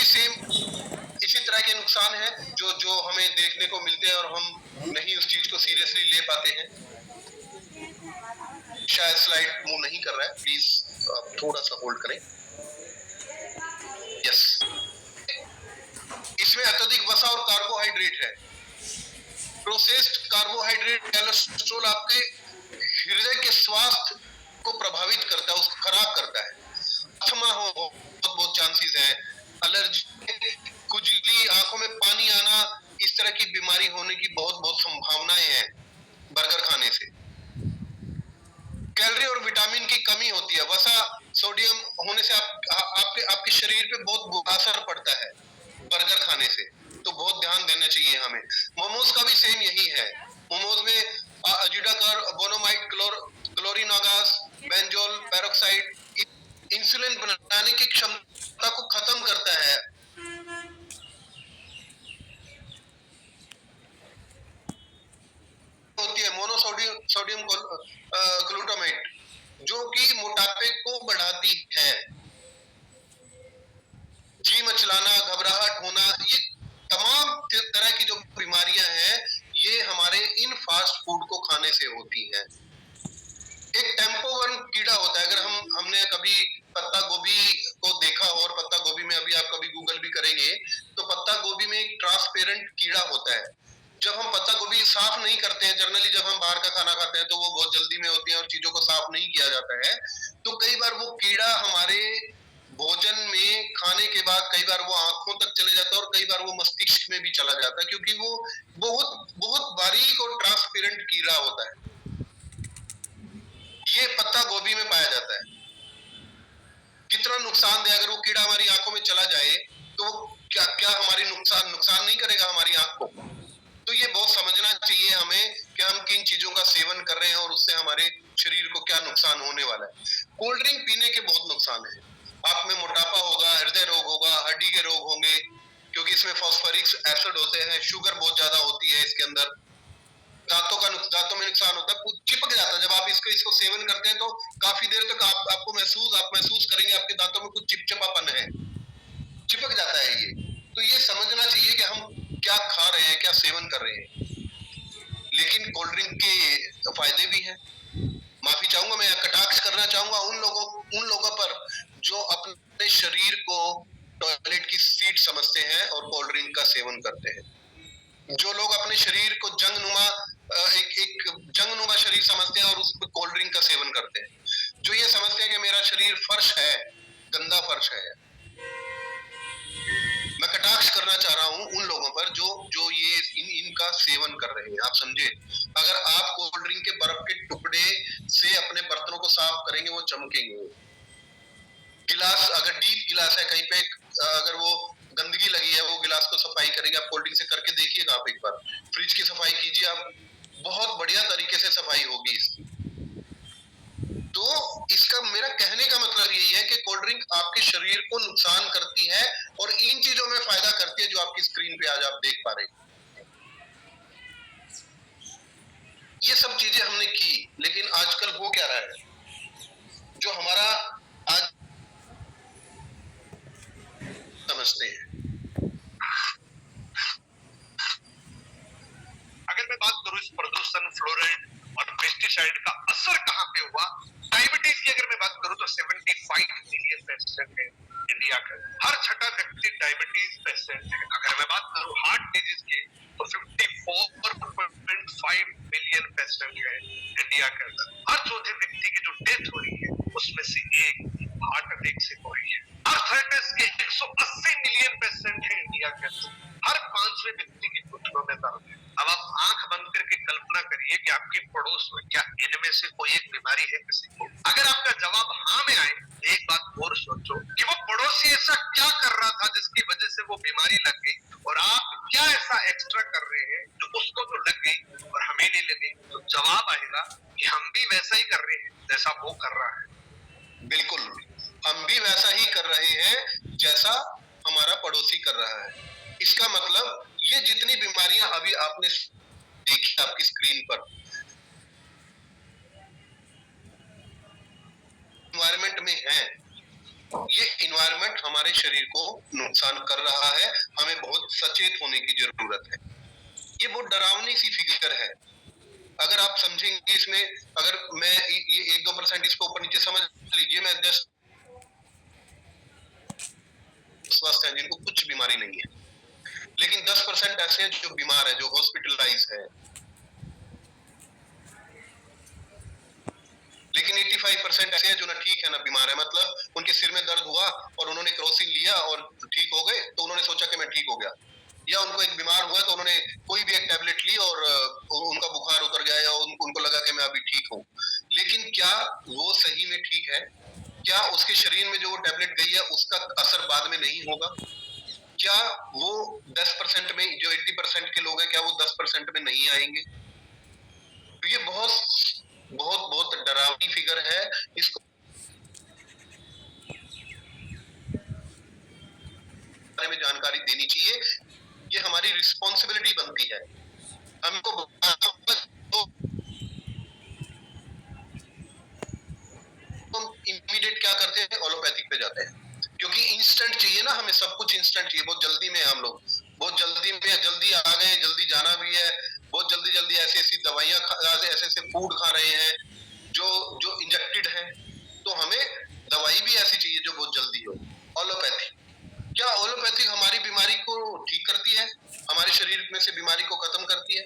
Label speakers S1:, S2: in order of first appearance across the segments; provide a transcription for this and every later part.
S1: भी सेम इसी तरह के नुकसान हैं जो जो हमें देखने को मिलते हैं और हम नहीं उस चीज को सीरियसली ले पाते हैं। शायद स्लाइड मूव नहीं कर रहा है, प्लीज आप थोड़ा सा होल्ड करें। यस, इसमें अत्यधिक वसा और कार्बोहाइड्रेट है। प्रोसेस्ड कार्बोहाइड्रेट कोलेस्ट्रॉल आपके हृदय के स्वास्थ्य को प्रभावित करता है, उसको खराब करता है। अस्थमा हो बहुत चांसेस है, एलर्जी, खुजली, आंखों में पानी आना, इस तरह की बीमारी होने की बहुत संभावनाएं हैं बर्गर खाने से। कैलोरी और विटामिन की कमी होती है। वसा, सोडियम होने से आपके शरीर पे बहुत बुरा असर पड़ता है बर्गर खाने से, तो बहुत ध्यान देना चाहिए हमें। मोमोज का भी सेम यही है। मोमोज में अजीडाकार, बोनोमाइड, क्लोरिनागास, बेंजोल पेरोक्साइड इंसुलिन बनाने की क्षमता को खत्म करता है। होती है मोनोसोडियम ग्लूटामेट, जो कि मोटापे को बढ़ाती है। जी मचलाना, घबराहट होना, ये तमाम तरह की जो बीमारियां हैं, ये हमारे इन फास्ट फूड को खाने से होती हैं। एक टेम्पोवर्म कीड़ा होता है, अगर हमने कभी पत्ता गोभी को देखा हो, और पत्ता गोभी में अभी आप कभी गूगल भी करेंगे तो पत्ता गोभी में एक ट्रांसपेरेंट कीड़ा होता है। जब हम पत्ता गोभी साफ नहीं करते हैं, जनरली जब हम बाहर का खाना खाते हैं तो वो बहुत जल्दी में होती है और चीजों को साफ नहीं किया जाता है, तो कई बार वो कीड़ा हमारे भोजन में खाने के बाद कई बार वो आंखों तक चले जाता है और कई बार वो मस्तिष्क में भी चला जाता है, क्योंकि वो बहुत बारीक और ट्रांसपेरेंट कीड़ा होता है। ये पत्ता गोभी में पाया जाता है। कितना नुकसानदेह, अगर वो कीड़ा हमारी आंखों में चला जाए तो क्या हमारी नुकसान नहीं करेगा हमारी आंख को? तो ये बहुत समझना चाहिए हमें कि हम किन चीजों का सेवन कर रहे हैं और उससे हमारे शरीर को क्या नुकसान होने वाला है। कोल्ड ड्रिंक पीने के बहुत नुकसान है। आप में मोटापा होगा, हृदय रोग होगा, हड्डी के रोग होंगे, क्योंकि इसमें फॉस्फोरिक एसिड होते हैं, शुगर बहुत ज्यादा होती है इसके अंदर। दांतों में नुकसान होता है, चिपक जाता है। जब आप इसको सेवन करते हैं तो काफी देर तक आप महसूस करेंगे आपके दांतों में कुछ चिपचिपापन है, चिपक जाता है ये। तो ये समझना चाहिए कि हम क्या खा रहे हैं, क्या सेवन कर रहे हैं। लेकिन कोल्ड ड्रिंक के फायदे भी हैं। माफी चाहूंगा, मैं कटाक्ष करना चाहूंगा उन लोगों पर जो अपने शरीर को टॉयलेट की सीट समझते हैं और कोल्ड ड्रिंक का सेवन करते हैं। जो लोग अपने शरीर को एक जंगनुमा शरीर समझते हैं और उसमें कोल्ड ड्रिंक का सेवन करते हैं। जो ये समझते हैं कि मेरा शरीर फर्श है, गंदा फर्श है। मैं कटाक्ष करना चाह रहा हूं उन लोगों पर जो ये इनका सेवन कर रहे हैं। आप समझे, अगर आप कोल्ड ड्रिंक के बर्फ के टुकड़े से अपने बर्तनों को साफ करेंगे, वो चमकेंगे। गिलास, अगर डीप गिलास है कहीं पे, अगर वो गंदगी लगी है, वो गिलास को सफाई करेंगे। आप कोल्ड ड्रिंक से करके देखिएगा, आप एक बार फ्रिज की सफाई कीजिए, आप बहुत बढ़िया तरीके से सफाई होगी इसकी। तो इसका मेरा कहने का मतलब यही है कि कोल्ड ड्रिंक आपके शरीर को नुकसान करती है और इन चीजों में फायदा करती है जो आपकी स्क्रीन पे आज आप देख पा रहे हैं। ये सब चीजें हमने की, लेकिन आजकल हो क्या रहा है, जो हमारा आज समझते हैं।
S2: अगर मैं बात करूं इस प्रदूषण, फ्लोराइड और पेस्टिसाइड का असर कहां पे हुआ, डायबिटीज की अगर मैं बात करूं तो 75 मिलियन पेशेंट है इंडिया का, हर छठा व्यक्ति डायबिटीज पेशेंट है। अगर मैं बात करूं हार्ट डिजीज की तो 54.5 मिलियन पेशेंट है इंडिया के अंदर। हर चौथे व्यक्ति की जो डेथ हो रही है उसमें से एक हार्ट अटैक से हो रही है। आर्थराइटिस के 180 मिलियन पेशेंट है इंडिया के अंदर। हर पांचवें व्यक्ति की घुटनों में दर्द है। अब आप आंख बंद करके कल्पना करिए कि आपके पड़ोस में क्या इनमें से कोई एक बीमारी है किसी को। अगर आपका जवाब हाँ में आए, एक बात और सोचो कि वो पड़ोसी ऐसा क्या कर रहा था जिसकी वजह से वो बीमारी लग गई, और आप क्या ऐसा एक्स्ट्रा कर रहे हैं जो उसको तो लग गई और हमें नहीं लगी। तो जवाब आएगा कि हम भी वैसा ही कर रहे हैं जैसा वो कर रहा है।
S1: बिल्कुल, हम भी वैसा ही कर रहे हैं जैसा हमारा पड़ोसी कर रहा है। इसका मतलब ये जितनी बीमारियां अभी आपने देखी आपकी स्क्रीन पर, एनवायरमेंट में हैं, ये इन्वायरमेंट हमारे शरीर को नुकसान कर रहा है, हमें बहुत सचेत होने की जरूरत है। ये बहुत डरावनी सी फिगर है। अगर आप समझेंगे इसमें, अगर मैं ये 1-2% इसको ऊपर नीचे समझ लीजिए, मैं जस्ट स्वस्थ हैं जिनको कुछ बीमारी नहीं है, लेकिन 10% ऐसे हैं जो बीमार है, जो हॉस्पिटलाइज है, लेकिन 85% ऐसे हैं जो ना ठीक है ना बीमार है। मतलब उनके सिर में दर्द हुआ और उन्होंने क्रोसिन लिया और ठीक हो गए, तो उन्होंने सोचा कि मैं ठीक हो गया, या उनको एक बीमार हुआ तो उन्होंने कोई भी एक टैबलेट ली और उनका बुखार उतर गया, या उनको लगा कि मैं अभी ठीक हूँ। लेकिन क्या वो सही में ठीक है? क्या उसके शरीर में जो वो टैबलेट गई है उसका असर बाद में नहीं होगा? क्या वो 10% में, जो 80% के लोग हैं, क्या वो 10% में नहीं आएंगे? तो ये बहुत बहुत बहुत डरावनी फिगर है। इसको बारे में जानकारी देनी चाहिए, ये हमारी रिस्पॉन्सिबिलिटी बनती है। हमको इमीडिएट क्या करते हैं, एलोपैथिक पे जाते हैं, क्योंकि इंस्टेंट चाहिए ना, हमें सब कुछ इंस्टेंट चाहिए। बहुत जल्दी में हम लोग, बहुत जल्दी में, जल्दी आ गए, जल्दी जाना भी है, बहुत जल्दी जल्दी ऐसी ऐसी दवाइयां ऐसे ऐसे फूड खा रहे हैं जो जो इंजेक्टेड है, तो हमें दवाई भी ऐसी चाहिए जो बहुत जल्दी हो। एलोपैथी, क्या एलोपैथिक हमारी बीमारी को ठीक करती है, हमारे शरीर में से बीमारी को खत्म करती है?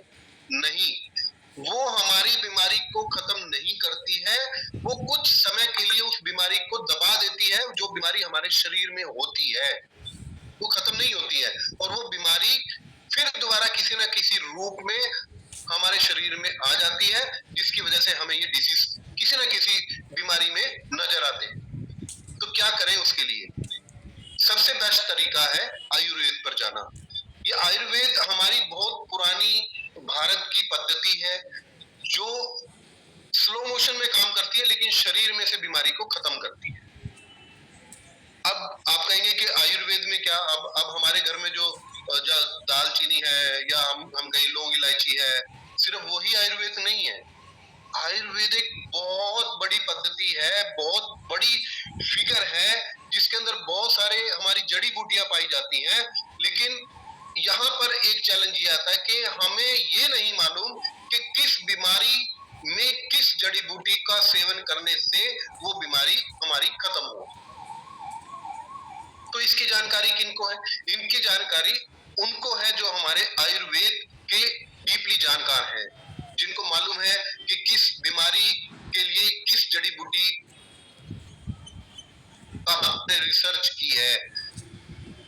S1: नहीं, वो हमारी बीमारी को खत्म नहीं करती है, वो कुछ समय के लिए उस बीमारी को दबा देती है। जो बीमारी हमारे शरीर में होती है वो खत्म नहीं होती है, और वो बीमारी फिर दोबारा किसी ना किसी रूप में हमारे शरीर में आ जाती है, जिसकी वजह से हमें ये डिसीज किसी ना किसी बीमारी में नजर आते हैं। तो क्या करें उसके लिए? सबसे बेस्ट तरीका है आयुर्वेद पर जाना। ये आयुर्वेद हमारी बहुत पुरानी भारत की पद्धति है, जो स्लो मोशन में काम करती है, लेकिन शरीर में से बीमारी को खत्म करती है। अब आप कहेंगे कि आयुर्वेद में क्या, अब हमारे घर में जो दालचीनी है, या हम कहीं लौंग इलायची है, सिर्फ वही आयुर्वेद नहीं है। आयुर्वेद एक बहुत बड़ी पद्धति है, बहुत बड़ी फिगर है, जिसके अंदर बहुत सारे हमारी जड़ी बूटियां पाई जाती हैं। लेकिन यहाँ पर एक चैलेंज ये आता है कि हमें ये नहीं मालूम कि किस बीमारी में किस जड़ी बूटी का सेवन करने से वो बीमारी हमारी खत्म हो। तो इसकी जानकारी किनको है? इनकी जानकारी उनको है जो हमारे आयुर्वेद के डीपली जानकार हैं, जिनको मालूम है कि किस बीमारी के लिए किस जड़ी बूटी का हमने रिसर्च की है,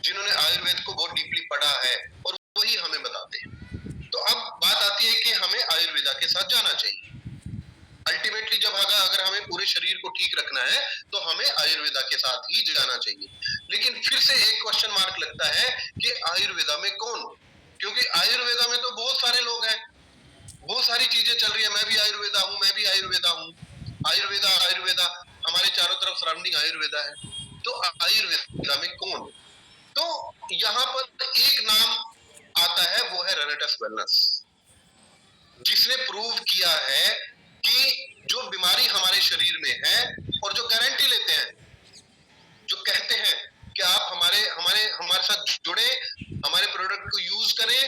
S1: जिन्होंने आयुर्वेद को बहुत डीपली पढ़ा है, और वही हमें बताते हैं। तो अब बात आती है कि हमें आयुर्वेदा के साथ जाना चाहिए। अल्टीमेटली जब अगर हमें पूरे शरीर को ठीक रखना है तो हमें आयुर्वेदा के साथ ही जाना चाहिए। लेकिन फिर से एक क्वेश्चन मार्क लगता है कि आयुर्वेदा में कौन? क्योंकि आयुर्वेदा में तो बहुत सारे लोग हैं, बहुत सारी चीजें चल रही है, मैं भी आयुर्वेदा हूँ, मैं भी आयुर्वेदा हूँ, आयुर्वेदा आयुर्वेदा, हमारे चारों तरफ सराउंडिंग आयुर्वेदा है। तो आयुर्वेदा में कौन? तो यहाँ पर एक नाम आता है, वो है रेनेटस वेलनेस, जिसने प्रूव किया है कि जो बीमारी हमारे शरीर में है, और जो गारंटी लेते हैं, जो कहते हैं कि आप हमारे हमारे हमारे साथ जुड़े, हमारे प्रोडक्ट को यूज करें,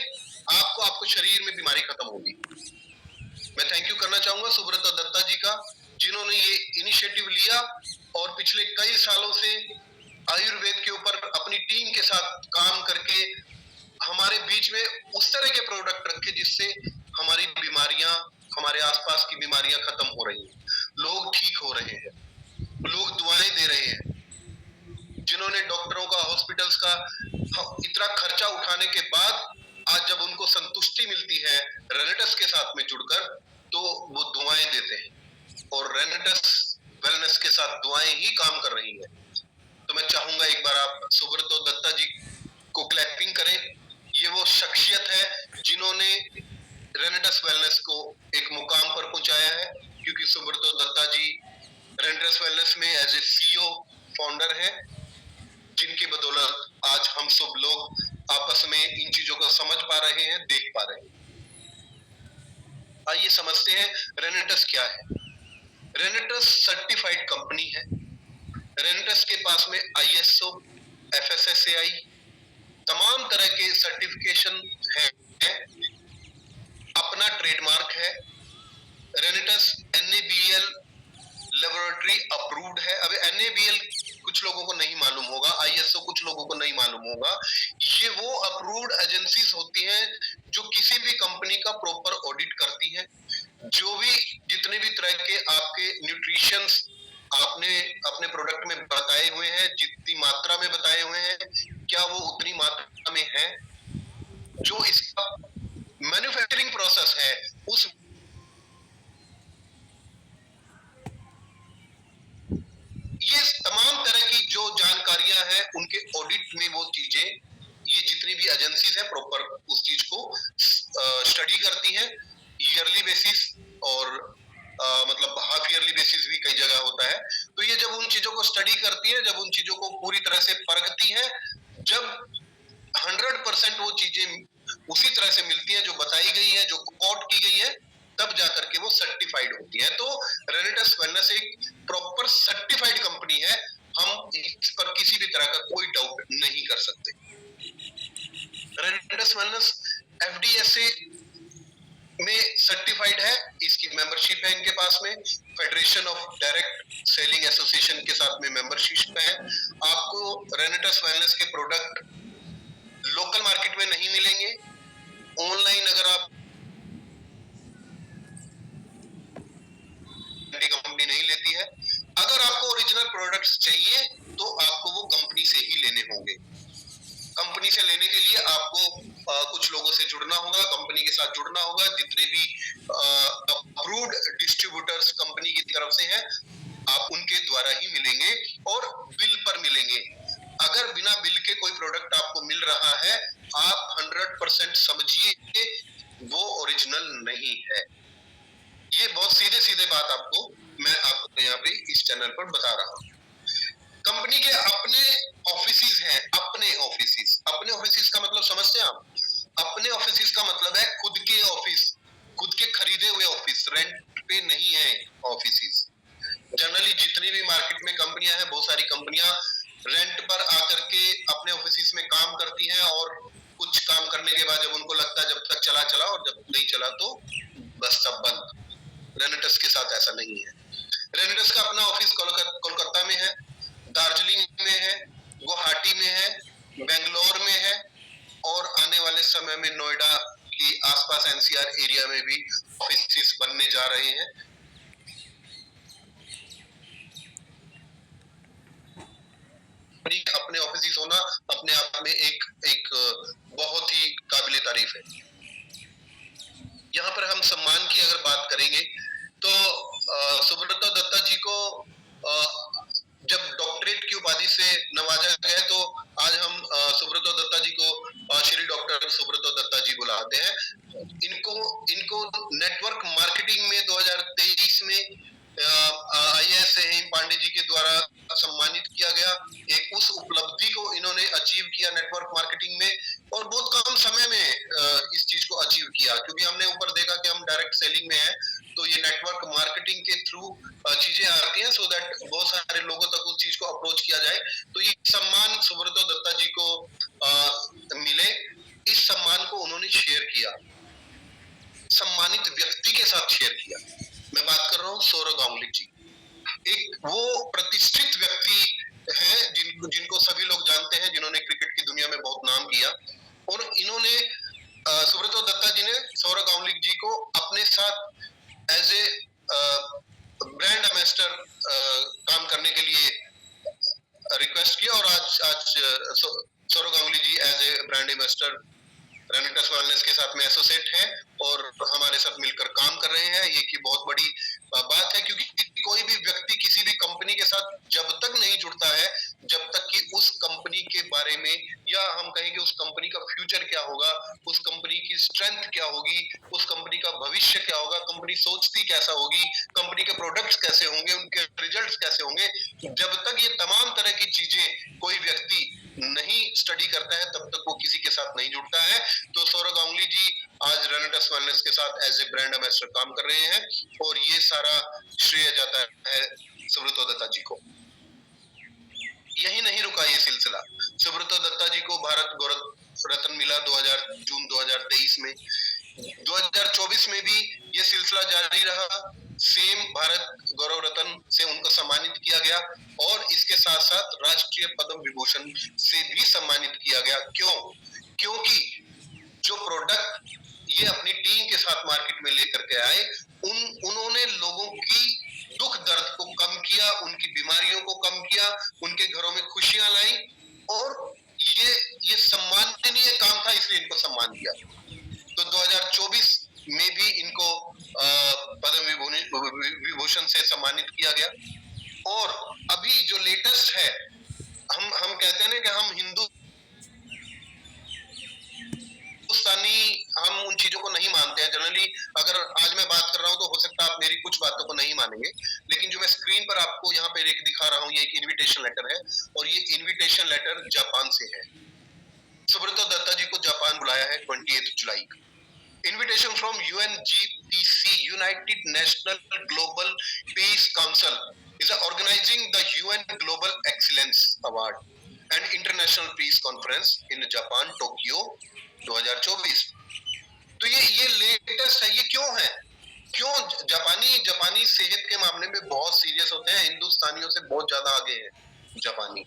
S1: आपको शरीर में बीमारी खत्म होगी। मैं थैंक यू करना चाहूंगा सुब्रता दत्ता जी का, जिन्होंने ये इनिशिएटिव लिया और पिछले कई सालों से आयुर्वेद के ऊपर अपनी टीम के साथ काम करके हमारे बीच में उस तरह के प्रोडक्ट रखे जिससे हमारी बीमारियां, हमारे आसपास की बीमारियां खत्म हो रही हैं, लोग ठीक हो रहे हैं, लोग दुआएं दे रहे हैं। जिन्होंने डॉक्टरों का, हॉस्पिटल्स का इतना खर्चा उठाने के बाद आज जब उनको संतुष्टि मिलती है रेनेटस के साथ में जुड़कर, तो वो दुआएं देते हैं, और रेनेटस वेलनेस के साथ दुआएं ही काम कर रही है। तो मैं चाहूंगा एक बार आप सुब्रतो दत्ता जी को क्लैपिंग करें। ये वो शख्सियत है जिन्होंने रेनेटस वेलनेस को एक मुकाम पर पहुंचाया है, क्योंकि सुब्रतो दत्ता जी रेनेटस वेलनेस में एज ए सीईओ फाउंडर है, जिनकी बदौलत आज हम सब लोग आपस में इन चीजों को समझ पा रहे हैं, देख पा रहे हैं। आइए समझते हैं रेनेटस क्या है। रेनेटस सर्टिफाइड कंपनी है। रेनेटस के पास में ISO, FSSAI तमाम तरह के सर्टिफिकेशन है, अपना ट्रेडमार्क है। रेनेटस NABL लेबोरेटरी अप्रूव्ड है। अब NABL कुछ लोगों को नहीं मालूम होगा, ISO कुछ लोगों को नहीं मालूम होगा। ये वो अप्रूव्ड एजेंसीज होती हैं जो किसी भी कंपनी का प्रॉपर ऑडिट करती हैं। जो भी जितने भी तरह के आपके न्यूट्रिशंस आपने अपने प्रोडक्ट में बताए हुए हैं, जितनी मात्रा में बताए हुए हैं, क्या वो उतनी मात्रा में है? जो इसका मैन्युफैक्चरिंग प्रोसेस है उस ये तमाम तरह की जो जानकारियां हैं उनके ऑडिट में वो चीजें, ये जितनी भी एजेंसीज हैं प्रॉपर उस चीज को स्टडी करती हैं ईयरली बेसिस और मतलब हाफ ईयरली बेसिस भी कई जगह होता है। तो ये जब उन चीजों को स्टडी करती है, जब उन चीजों को पूरी तरह से परखती है, जब 100% वो चीजें उसी तरह से मिलती है जो बताई गई है, जो कोट की गई है, तब जाकर के वो सर्टिफाइड होती है। तो रेनेटस वेलनेस एक प्रॉपर सर्टिफाइड कंपनी है, हम इस पर किसी भी तरह का कोई डाउट नहीं कर सकते। रेनेटस वेलनेस FDSA में सर्टिफाइड है, इसकी मेंबरशिप है इनके पास में, federation of direct selling association के साथ में मेंबरशिप है। आपको रेनेटस वेलनेस के प्रोडक्ट लोकल मार्केट में नहीं मिलेंगे। ऑनलाइन अगर आप कंपनी नहीं लेती है, अगर आपको ओरिजिनल प्रोडक्ट्स चाहिए तो आपको वो कंपनी से ही लेने होंगे। कंपनी से लेने के लिए आपको कुछ लोगों से जुड़ना होगा, कंपनी के साथ जुड़ना होगा। जितने भी अप्रूव्ड डिस्ट्रीब्यूटर्स कंपनी की तरफ से हैं, आप उनके द्वारा ही मिलेंगे और बिल पर मिलेंगे। अगर बिना बिल के कोई प्रोडक्ट आपको मिल रहा है, आप 100% समझिए कि वो ओरिजिनल नहीं है। ये बहुत सीधे सीधे बात आपको मैं आपको यहाँ पे इस चैनल पर बता रहा हूँ। कंपनी के अपने ऑफिसेज हैं, अपने ऑफिसेज का मतलब समझते हैं आप? अपने ऑफिसेज का मतलब है खुद के ऑफिस, खुद के खरीदे हुए ऑफिस, रेंट पे नहीं है ऑफिसेज। जनरली जितनी भी मार्केट में कंपनियां हैं, बहुत सारी कंपनियां रेंट पर आकर के अपने ऑफिसेज में काम करती हैं और कुछ काम करने के बाद जब उनको लगता है जब तक चला चला और जब नहीं चला तो बस सब बंद। रेनेटस के साथ ऐसा नहीं है। रेनेटस का अपना ऑफिस कोलकाता में है, दार्जिलिंग में है, गुवाहाटी में है, बेंगलोर में है और आने वाले समय में नोएडा की आसपास NCR एरिया में भी ऑफिस बनने जा रहे हैं। अपने ऑफिस होना अपने आप में एक बहुत ही काबिले तारीफ है। यहाँ पर हम सम्मान की अगर बात करेंगे तो सुब्रतो दत्ता जी को जब डॉक्टरेट की उपाधि से नवाजा गया, तो आज हम सुब्रतो दत्ता जी को श्री डॉक्टर सुब्रतो दत्ता जी बुलाते हैं। इनको नेटवर्क मार्केटिंग में 2023 में IAS हेम पांडे जी के द्वारा सम्मानित किया गया। एक उस उपलब्धि को इन्होंने अचीव किया नेटवर्क मार्केटिंग में, और बहुत कम समय में इस चीज को अचीव किया, क्योंकि हमने ऊपर देखा कि हम डायरेक्ट सेलिंग में है, तो ये नेटवर्क मार्केटिंग के थ्रू चीजें आती हैं, सो दैट बहुत सारे लोगों तक उस चीज को अप्रोच किया जाए। तो ये सम्मान सुब्रतो दत्ता जी को मिले। इस सम्मान को उन्होंने शेयर किया, सम्मानित व्यक्ति के साथ शेयर किया। मैं बात कर रहा हूँ सौरव गांगुली जी, एक वो प्रतिष्ठित व्यक्ति हैं जिनको सभी लोग जानते हैं, जिन्होंने क्रिकेट की दुनिया में बहुत नाम किया, और इन्होंने सुब्रतो दत्ता जी ने सौरव गांगुली जी को अपने साथ एज ए ब्रांड एम्बेसडर काम करने के लिए रिक्वेस्ट किया, और आज Sourav Ganguly ji as a brand ambassador Renatus wellness के साथ में एसोसिएट है और हमारे साथ मिलकर काम कर रहे हैं। ये की बहुत बड़ी बात है, क्योंकि कोई भी व्यक्ति किसी भी कंपनी के साथ जब तक नहीं जुड़ता है, जब तक कि उस कंपनी के बारे में, या हम कहें कि उस कंपनी का फ्यूचर क्या होगा, उस कंपनी की स्ट्रेंथ क्या होगी, उस कंपनी का भविष्य क्या होगा, कंपनी सोचती कैसा होगी, कंपनी के प्रोडक्ट्स कैसे होंगे, उनके रिजल्ट्स कैसे होंगे, जब तक ये तमाम तरह की चीजें कोई व्यक्ति नहीं स्टडी करता है, तब तक वो किसी के साथ नहीं जुड़ता है। तो सौरव गांगुली जी आज रेनेटस वेलनेस के साथ एज ए ब्रांड एम्बेसडर काम कर रहे हैं, और ये सारा श्रेय जाता है सुब्रतो दत्ता जी को। सिलसिला जारी रहा। सेम भारत गौरव रत्न से उनको सम्मानित किया गया और इसके साथ साथ राष्ट्रीय पद्म विभूषण से भी सम्मानित किया गया। क्यों? क्योंकि जो प्रोडक्ट ये अपनी टीम के साथ मार्केट में लेकर के आए, उन्होंने लोगों की दुख दर्द को कम किया, उनकी बीमारियों को कम किया, उनके घरों में खुशियां लाई और ये सम्माननीय काम था, इसलिए इनको सम्मान दिया। तो 2024 में भी इनको पद्म विभूषण से सम्मानित किया गया। और अभी जो लेटेस्ट है, हम कहते हैं ना कि हम हिंदुस्तानी, हम उन चीजों को नहीं मानते हैं जनरली। अगर आज मैं बात कर रहा हूं तो हो सकता है आप मेरी कुछ बातों को नहीं मानेंगे, लेकिन जो मैं स्क्रीन पर आपको यहाँ पे एक दिखा रहा हूँ, ये एक इनविटेशन लेटर है और ये इनविटेशन लेटर जापान से है। सुब्रतो दत्ता जी को जापान बुलाया है 28 जुलाई को। Invitation from UNGPC, United National Global Peace Council, is organizing the UN Global Excellence Award and International Peace Conference in Japan, Tokyo 2024। तो ये लेटेस्ट है। ये क्यों है? क्यों जापानी सेहत के मामले में बहुत सीरियस होते हैं, हिंदुस्तानियों से बहुत ज्यादा आगे है जापानी।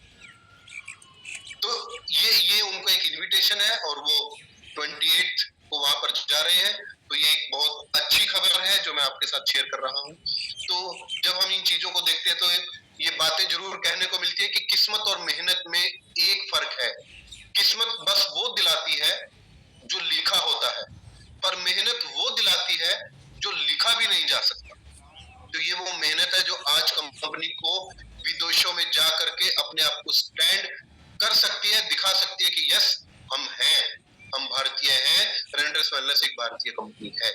S1: तो ये उनको एक इनविटेशन है और वो 28 को वहां पर जा रहे हैं। तो ये एक बहुत अच्छी खबर है जो मैं आपके साथ शेयर कर रहा हूँ। तो जब हम इन चीजों को देखते हैं तो ये बातें जरूर कहने को मिलती है कि किस्मत और मेहनत में एक फर्क है। किस्मत बस वो दिलाती है जो लिखा होता है, पर मेहनत वो दिलाती है जो लिखा भी नहीं जा सकता। तो ये वो मेहनत है जो आज कंपनी को विदेशों में जा करके अपने आप को स्टैंड कर सकती है, दिखा सकती है कि यस हम हैं, हम भारतीय हैं, रेनेटेस वेलनेस एक भारतीय कंपनी है।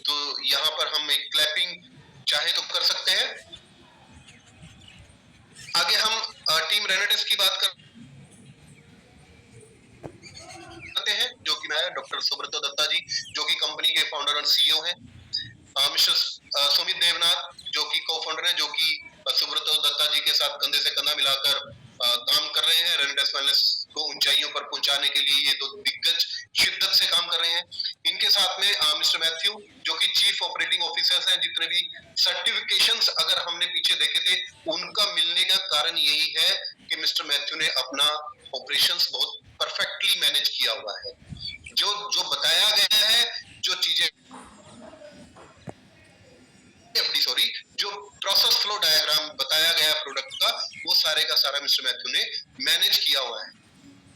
S1: तो यहाँ पर हम एक क्लैपिंग चाहे तो कर सकते हैं। आगे हम टीम रेनेटेस की बात करते हैं, जो कि मैं डॉक्टर सुब्रतो दत्ता जी, जो कि कंपनी के फाउंडर और सीईओ हैं। मिस्टर सुमित देवनाथ जो कि को-फाउंडर हैं, जो कि सुब्रतो दत्ता जी के साथ कंधे से कंधा मिलाकर काम कर रहे हैं। रेनेटेस वेलनेस को ऊंचाइयों पर पहुंचाने के लिए ये दो दिग्गज शिद्दत से काम कर रहे हैं। इनके साथ में मिस्टर मैथ्यू जो कि चीफ ऑपरेटिंग ऑफिसर्स हैं। जितने भी सर्टिफिकेशंस अगर हमने पीछे देखे थे, उनका मिलने का कारण यही है कि मिस्टर मैथ्यू ने अपना ऑपरेशंस बहुत परफेक्टली मैनेज किया हुआ है। जो बताया गया है, जो चीजें जो प्रोसेस फ्लो डायग्राम बताया गया प्रोडक्ट का, वो सारे का सारा मिस्टर मैथ्यू ने मैनेज किया हुआ है।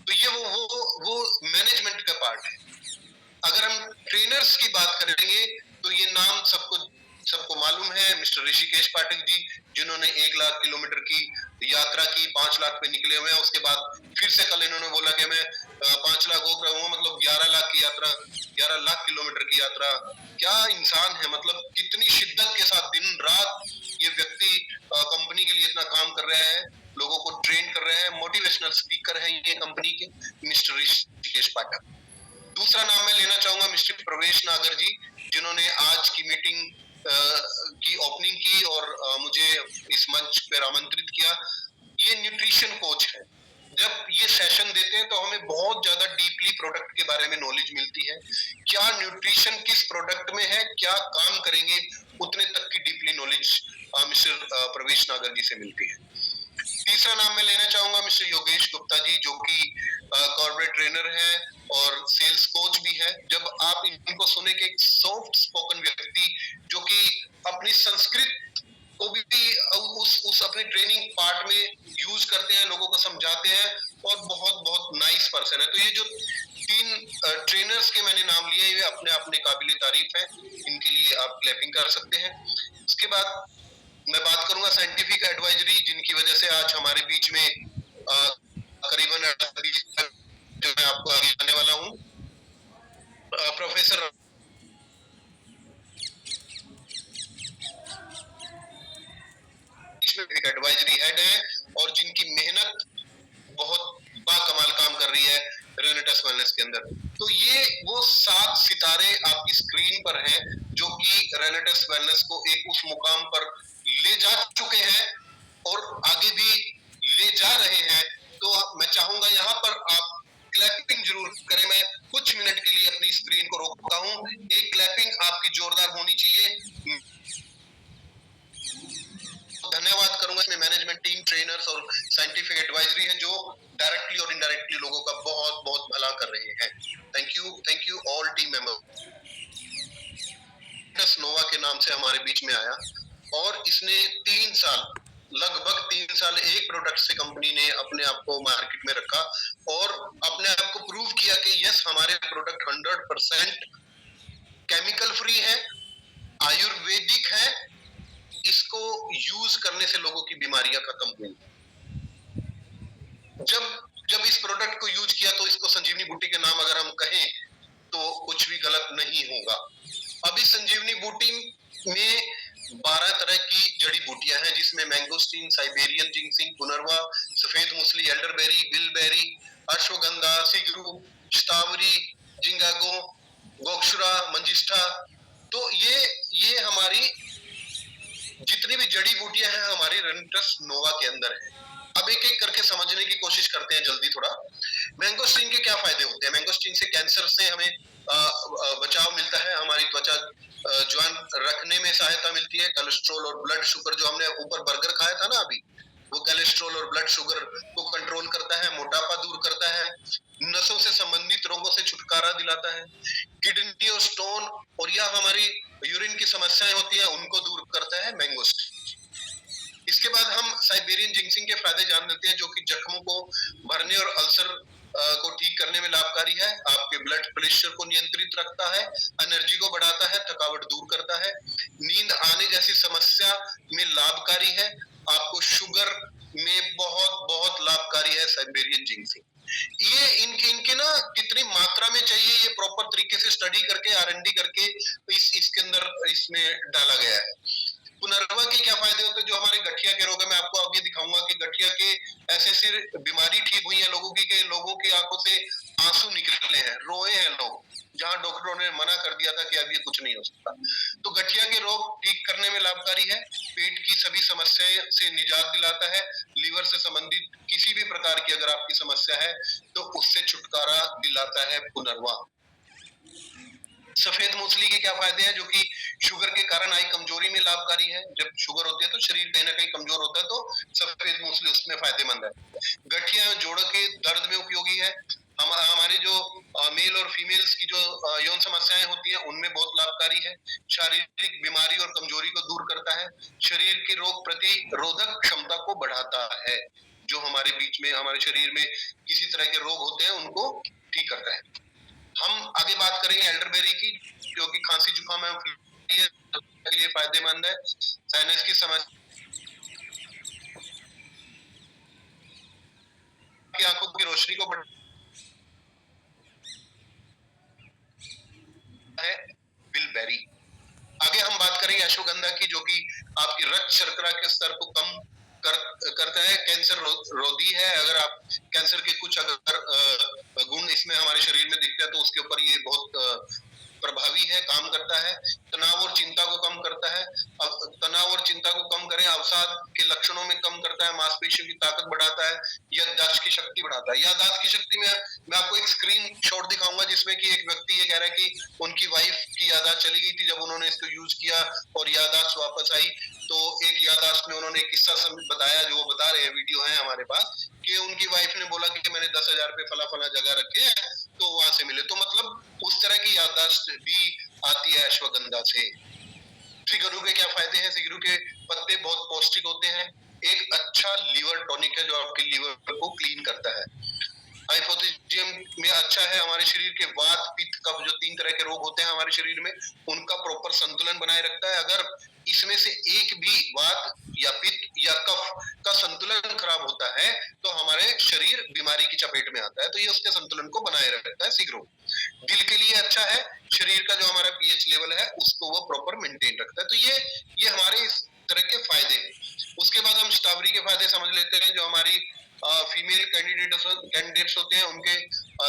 S1: तो ये वो मैनेजमेंट का पार्ट है। अगर हम ट्रेनर्स की बात करेंगे तो ये नाम सबको मालूम है, मिस्टर ऋषिकेश पाठक जी, जिन्होंने 1 लाख किलोमीटर की यात्रा की, 5 लाख पे निकले हुए हैं। उसके बाद फिर से कल इन्होंने बोला कि मैं 5 लाख हो रहा हूँ, मतलब 11 लाख की यात्रा, 11 लाख किलोमीटर की यात्रा। क्या इंसान है, मतलब कितनी शिद्दत के साथ दिन रात ये व्यक्ति कंपनी के लिए इतना काम कर रहे हैं, लोगों को ट्रेन कर रहे हैं। मोटिवेशनल स्पीकर हैं ये कंपनी के, मिस्टर ऋषिकेश पाठक। दूसरा नाम मैं लेना चाहूंगा मिस्टर प्रवेश नागर जी, जिन्होंने आज की मीटिंग की ओपनिंग की और मुझे इस मंच पर आमंत्रित किया। ये न्यूट्रिशन कोच है। जब ये सेशन देते हैं तो हमें बहुत ज्यादा डीपली प्रोडक्ट के बारे में नॉलेज मिलती है। क्या न्यूट्रिशन किस प्रोडक्ट में है, क्या काम करेंगे, उतने तक की डीपली नॉलेज मिस्टर प्रवेश नागर जी से मिलती है। तीसरा नाम मैं लेना चाहूंगा मिस्टर योगेश गुप्ता जी, जो कि कॉर्पोरेट ट्रेनर है और सेल्स कोच भी है। जब आप इनको सुने कि एक सॉफ्ट स्पोकन व्यक्ति जो कि अपनी संस्कृत को भी उस अपने ट्रेनिंग पार्ट में यूज करते हैं, लोगों को समझाते हैं और बहुत नाइस पर्सन है। तो ये जो 3 ट्रेनर्स के मैंने नाम लिए, ये अपने अपने काबिल तारीफ है। इनके लिए आप क्लैपिंग कर सकते हैं। उसके बाद मैं बात करूंगा साइंटिफिक एडवाइजरी, जिनकी वजह से आज हमारे बीच में करीबन जो मैं आपको आगे आने वाला हूं, प्रोफेसर एडवाइजरी हेड है और जिनकी मेहनत बहुत बाकमाल काम कर रही है रेनेटेस वेलनेस के अंदर। तो ये वो 7 सितारे आपकी स्क्रीन पर हैं जो कि रेनेटेस वेलनेस को एक उस मुकाम पर ले जा चुके हैं और आगे भी ले जा रहे हैं। तो मैं चाहूंगा यहाँ पर आप क्लैपिंग जरूर करें। मैं कुछ मिनट के लिए अपनी स्क्रीन को रोकता हूँ। एक क्लैपिंग आपकी जोरदार होनी चाहिए। धन्यवाद करूंगा इसमें मैनेजमेंट टीम, ट्रेनर्स और साइंटिफिक एडवाइजरी है जो डायरेक्टली और इनडायरेक्टली लोगों का बहुत बहुत भला कर रहे हैं। Thank you all team member. Nova के नाम से हमारे बीच में आया और इसने 3 साल, लगभग 3 साल एक प्रोडक्ट से कंपनी ने अपने आप को मार्केट में रखा और अपने आप को प्रूव किया कि यस, हमारे प्रोडक्ट 100% केमिकल फ्री है, आयुर्वेदिक है, इसको यूज करने से लोगों की बीमारियां खत्म हुई। जब इस प्रोडक्ट को यूज किया तो इसको संजीवनी बूटी के नाम अगर हम कहें तो कुछ भी गलत नहीं होगा। अभी संजीवनी बूटी में 12 तरह की जड़ी बूटियां हैं जिसमें मैंगोस्टीन, साइबेरियन जिंक्सिंग, पुनर्वा, सफेद मूसली, एल्डरबेरी, बिलबेरी, अश्वगंधा, सिगरू, शतावरी, जिंगागो, गोक्षुरा, मंजिष्ठा। तो ये हमारी जितनी भी जड़ी बूटियां हैं हमारी रेनिट्रस नोवा के अंदर है। अब एक एक करके समझने की कोशिश करते हैं जल्दी थोड़ा। मैंगोस्टीन के क्या फायदे होते हैं? मैंगोस्टीन से कैंसर से हमें बचाव मिलता है, हमारी त्वचा जवान रखने में सहायता मिलती है, कोलेस्ट्रॉल और ब्लड शुगर, जो हमने ऊपर बर्गर खाया था ना अभी, वो कोलेस्ट्रॉल और ब्लड शुगर को कंट्रोल करता है, मोटापा दूर करता है, नसों से संबंधित रोगों से छुटकारा दिलाता है, किडनी और स्टोन और या हमारी यूरिन की समस्याएं होती है उनको दूर करता है मैंगोस्टीन। इसके बाद हम साइबेरियन जिंक्सिंग के फायदे जान लेते हैं जो कि जख्मों को भरने और अल्सर को ठीक करने में लाभकारी है, आपके ब्लड प्रेशर को नियंत्रित रखता है, एनर्जी को बढ़ाता है, थकावट दूर करता है, नींद आने जैसी समस्या में लाभकारी है, आपको शुगर में बहुत बहुत लाभकारी है साइबेरियन जिंक्सिंग। ये इनके ना कितनी मात्रा में चाहिए ये प्रॉपर तरीके से स्टडी करके R&D करके इसके अंदर इसमें डाला गया है। पुनर्वा के क्या फायदे होते हैं? जो हमारे गठिया के रोग है, मैं आपको आगे दिखाऊंगा कि गठिया के ऐसे बीमारी ठीक हुई है लोगों की कि लोगों की आंखों से आंसू निकले हैं, रोए हैं लोग, जहां डॉक्टरों ने मना कर दिया था कि अब ये कुछ नहीं हो सकता। तो गठिया के रोग ठीक करने में लाभकारी है, पेट की सभी समस्याएं से निजात दिलाता है, लीवर से संबंधित किसी भी प्रकार की अगर आपकी समस्या है तो उससे छुटकारा दिलाता है पुनर्वा। सफेद मूसली के क्या फायदे हैं? जो कि शुगर के कारण आई कमजोरी में लाभकारी है। जब शुगर होती है तो शरीर कहीं ना कहीं कमजोर होता है, तो सफेद मूसली उसमें फायदेमंद है। गठिया जोड़ों के दर्द में उपयोगी है, हमारे जो मेल और फीमेल्स की जो यौन समस्याएं होती हैं उनमें बहुत लाभकारी है, शारीरिक बीमारी और कमजोरी को दूर करता है, शरीर की रोग प्रतिरोधक क्षमता को बढ़ाता है, जो हमारे बीच में हमारे शरीर में किसी तरह के रोग होते हैं उनको ठीक करता है। हम आगे बात करेंगे एल्डरबेरी की, जो कि खांसी जुकाम है के लिए फायदेमंद है, साइनस की समस्या, आंखों की रोशनी को बढ़ाता है। बिलबेरी। आगे हम बात करेंगे अश्वगंधा की, जो कि आपकी रक्त शर्करा के स्तर को कम करता है, कैंसर रोधी है। अगर आप कैंसर के कुछ अगर गुण इसमें हमारे शरीर में दिखता है तो उसके ऊपर ये बहुत प्रभावी है, काम करता है। तनाव और चिंता को कम करता है, तनाव और चिंता को कम करें, अवसाद के लक्षणों में कम करता है, मांसपेशियों की ताकत बढ़ाता है, याददाश्त की शक्ति बढ़ाता है। याददाश्त की शक्ति में मैं आपको एक स्क्रीन शॉट दिखाऊंगा जिसमें कि एक व्यक्ति ये कह रहा है कि उनकी वाइफ की याददाश्त चली गई थी जब उन्होंने इसको यूज किया और याददाश्त वापस आई। तो एक याददाश्त में उन्होंने किस्सा बताया, जो वो बता रहे हैं, वीडियो है हमारे पास, कि उनकी वाइफ ने बोला कि मैंने 10,000 रुपए फला फला जगह रखे हैं तो वहां से मिले। तो मतलब उस तरह की याददाश्त भी आती है अश्वगंधा से। सिगरू के क्या फायदे हैं? सिगरू के पत्ते बहुत पौष्टिक होते हैं, एक अच्छा लीवर टॉनिक है जो आपके लीवर को क्लीन करता है। हाइपोथीसियम में अच्छा है, हमारे शरीर के वात, पित्त, कब्ज, जो 3 तरह के रोग होते हैं हमारे शरीर में उनका प्रॉपर संतुलन बनाए रखता है। अगर इसमें से एक भी वात या पित्त या कफ का संतुलन खराब होता है तो हमारे शरीर बीमारी की चपेट में आता है, तो ये उसके संतुलन को बनाए रखता है सिगरू। दिल के लिए अच्छा है, शरीर का जो हमारा पीएच लेवल है उसको वो प्रॉपर मेंटेन रखता है। तो ये हमारे इस तरह के फायदे हैं। उसके बाद हम स्ट्रॉबेरी के फायदे समझ लेते हैं। जो हमारी फीमेल कैंडिडेट्स होते हैं उनके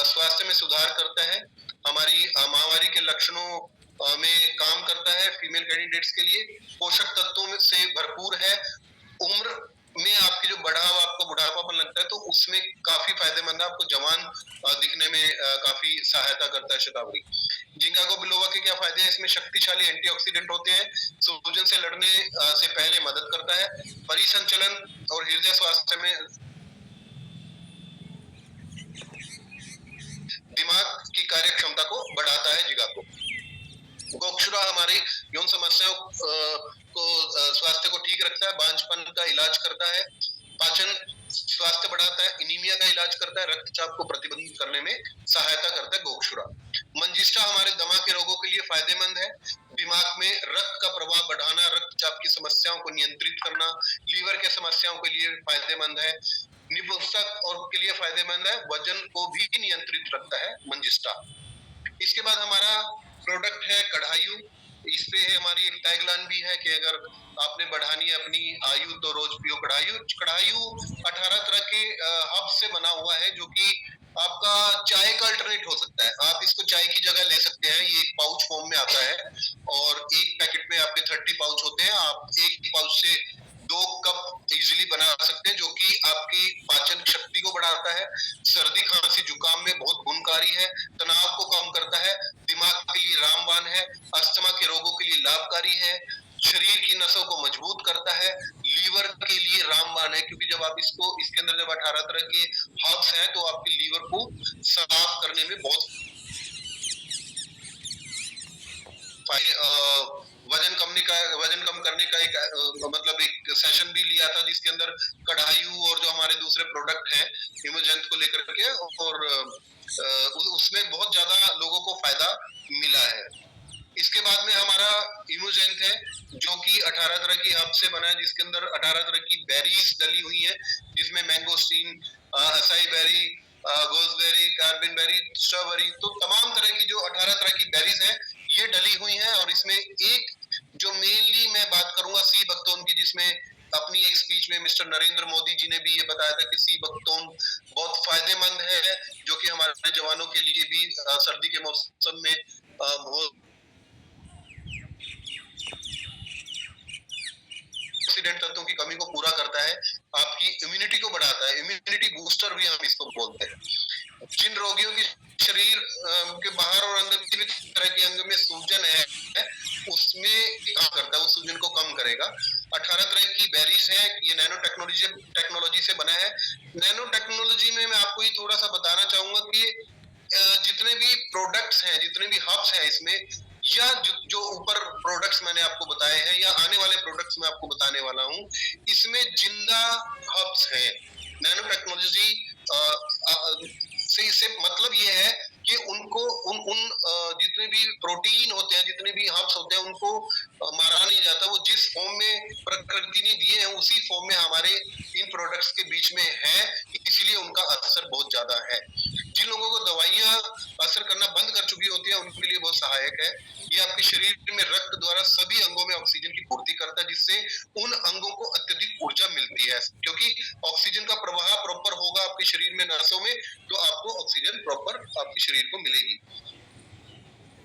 S1: स्वास्थ्य में सुधार करता है, हमारी माहवारी के लक्षणों में काम करता है, फीमेल कैंडिडेट्स के लिए पोषक तत्वों से भरपूर है, उम्र में आपकी जो आपको बुढ़ापापन लगता है तो उसमें काफी फायदेमंद है, आपको जवान दिखने में काफी सहायता करता है शतावरी। जिंगाको बिलोबा के क्या फायदे हैं? इसमें शक्तिशाली एंटीऑक्सीडेंट होते हैं, सूजन से लड़ने से पहले मदद करता है, परिसंचलन और हृदय स्वास्थ्य में, दिमाग की कार्य क्षमता को बढ़ाता है जिंगाको। गोक्षुरा हमारी यौन समस्याओं को स्वास्थ्य को ठीक रखता है, बांझपन का इलाज करता है, पाचन स्वास्थ्य बढ़ाता है, एनीमिया का इलाज करता है, रक्तचाप को प्रतिबंधित करने में सहायता करता है गोक्षुरा। मंजिष्ठा हमारे दिमाग के रोगों के लिए फायदेमंद है, दिमाग में रक्त का प्रवाह बढ़ाना, रक्तचाप की समस्याओं को नियंत्रित करना, लीवर के समस्याओं के लिए फायदेमंद है, निपुंसक और के लिए फायदेमंद है, वजन को भी नियंत्रित रखता है मंजिष्ठा। इसके बाद हमारा प्रोडक्ट है कढ़ायु। इस पे हमारी एक टैगलाइन भी है कि अगर आपने बढ़ानी है अपनी आयु तो रोज पियो कढ़ायु। कढ़ायु 18 तरह के हर्ब से बना हुआ है, जो कि आपका चाय का अल्टरनेट हो सकता है। आप इसको चाय की जगह ले सकते हैं। ये एक पाउच फॉर्म में आता है और एक पैकेट में आपके 30 पाउच होते हैं। आप एक पाउच से 2 कप इजीली बना सकते हैं, जो कि आपकी पाचन शक्ति को बढ़ाता है, सर्दी खांसी जुकाम में बहुत गुणकारी है, तनाव को कम करता है, दिमाग के लिए रामबाण है, अस्थमा के रोगों के लिए लाभकारी है, शरीर की नसों को मजबूत करता है, लीवर के लिए रामबाण है, क्योंकि जब आप इसको इसके अंदर जब 18 तरह के हर्ब्स हैं तो आपके लीवर को साफ करने में बहुत वजन कम करने का एक मतलब एक सेशन भी लिया था, जिसके अंदर कढ़ायु और जो हमारे दूसरे प्रोडक्ट हैं इमोजेंट को लेकर के, और उसमें बहुत ज्यादा लोगों को फायदा मिला है। इसके बाद में हमारा इमोजेंट है, जो कि 18 तरह की हर्ब से बना है, जिसके अंदर 18 तरह की बेरीज डली हुई है, जिसमें mangosteen, acai berry, गोसबेरी, कार्बिन berry, strawberry, तो तमाम तरह की जो 18 तरह की बेरीज हैं ये डली हुई हैं। और इसमें एक जो मेनली मैं बात करूंगा सी बकथोर्न की, जिसमें अपनी एक स्पीच में मिस्टर नरेंद्र मोदी जी ने भी ये बताया था कि सी बकथोर्न बहुत फायदेमंद है, जो कि हमारे जवानों के लिए भी सर्दी के मौसम में बहुत ऑक्सीडेंट तत्वों की कमी को पूरा करता है, आपकी इम्यूनिटी को बढ़ाता है, इम्यूनिटी बूस्टर भी हम इसको बोलते हैं। जिन रोगियों की शरीर के बाहर और अंदर किसी भी तरह के अंग में सूजन है उसमें काम करता है, उस सूजन को कम करेगा। 18 तरह की बेरीज है, ये नैनो टेक्नोलॉजी से बना है। नैनो टेक्नोलॉजी में मैं आपको ये थोड़ा सा बताना चाहूंगा कि जितने भी प्रोडक्ट्स हैं, जितने भी हर्ब्स हैं इसमें, या जो ऊपर प्रोडक्ट्स मैंने आपको बताए हैं या आने वाले प्रोडक्ट्स मैं आपको बताने वाला हूं, इसमें जिंदा हर्ब्स हैं। नैनो टेक्नोलॉजी से इससे मतलब ये है कि उनको उन जितने भी प्रोटीन होते हैं, जितने भी हर्ब्स होते हैं, उनको मारा नहीं जाता। वो जिस फॉर्म में प्रकृति ने दिए हैं उसी फॉर्म में हमारे इन प्रोडक्ट्स के बीच में है, इसलिए उनका असर बहुत ज्यादा है। जिन लोगों को दवाइयां असर करना बंद कर चुकी होती है उनके लिए बहुत सहायक है। ये आपके शरीर में रक्त द्वारा सभी अंगों में ऑक्सीजन की पूर्ति करता है, जिससे उन अंगों को अत्यधिक ऊर्जा मिलती है, क्योंकि ऑक्सीजन का प्रवाह प्रॉपर होगा आपके शरीर में, नसों में, तो आपको ऑक्सीजन प्रॉपर आपके शरीर को मिलेगी।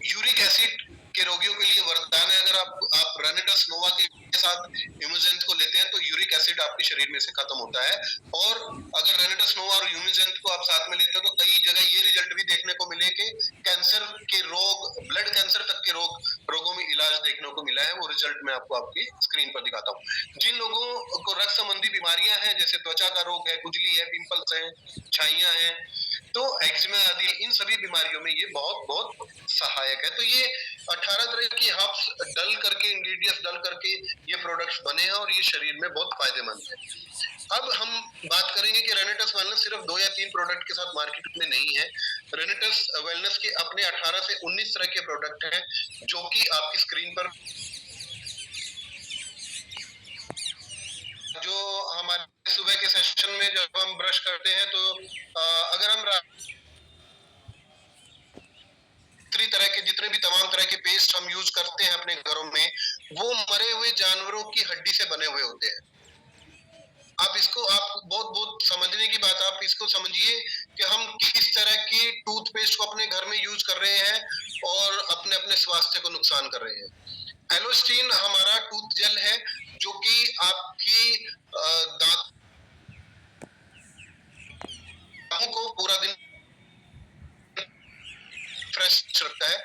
S1: यूरिक एसिड के रोगियों के लिए वरदान है। अगर आप रेनेटस नोवा के साथ इम्यूजेंट को लेते हैं तो यूरिक एसिड आपके शरीर में से खत्म होता है। और अगर रेनेटस नोवा और इम्यूजेंट को आप साथ में लेते हैं तो कई जगह ये रिजल्ट भी देखने को मिले कि कैंसर के रोग, ब्लड कैंसर तक के रोगों में इलाज देखने को मिला है। वो रिजल्ट मैं आपको आपकी स्क्रीन पर दिखाता हूँ। जिन लोगों को रक्त संबंधी बीमारियां हैं, जैसे त्वचा का रोग है, खुजली है, पिंपल्स हैं, छाइयां हैं, तो एक्जिमा आदि, इन सभी बीमारियों में ये बहुत बहुत सहायक है। तो ये 18 तरह की हर्ब्स डल करके, इंग्रेडिएंट्स डल करके ये प्रोडक्ट्स बने हैं और ये शरीर में बहुत फायदेमंद है। अब हम बात करेंगे कि रेनेटस वेलनेस सिर्फ 2 या 3 प्रोडक्ट के साथ मार्केट में नहीं है। रेनेटस वेलनेस के अपने 18 से 19 तरह के प्रोडक्ट हैं, जो कि आपकी स्क्रीन पर जो हमारे सुबह के सेशन में जब हम ब्रश करते हैं तो अगर हम तरह के जितने भी तमाम तरह के पेस्ट हम यूज करते हैं अपने घरों में, वो मरे हुए जानवरों की हड्डी से बने हुए होते हैं। आप बहुत बहुत समझने की बात, आप इसको समझिए कि हम किस तरह की टूथपेस्ट को अपने घर में यूज कर रहे हैं और अपने अपने स्वास्थ्य को नुकसान कर रहे हैं। एलोस्टीन हमारा टूथ जेल है, जो कि आपकी दांतों को पूरा दिन फ्रेश रखता है।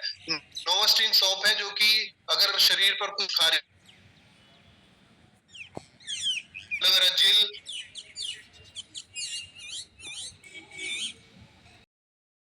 S1: नोवास्टिन सौंफ है जो कि अगर शरीर पर कुछ खारिश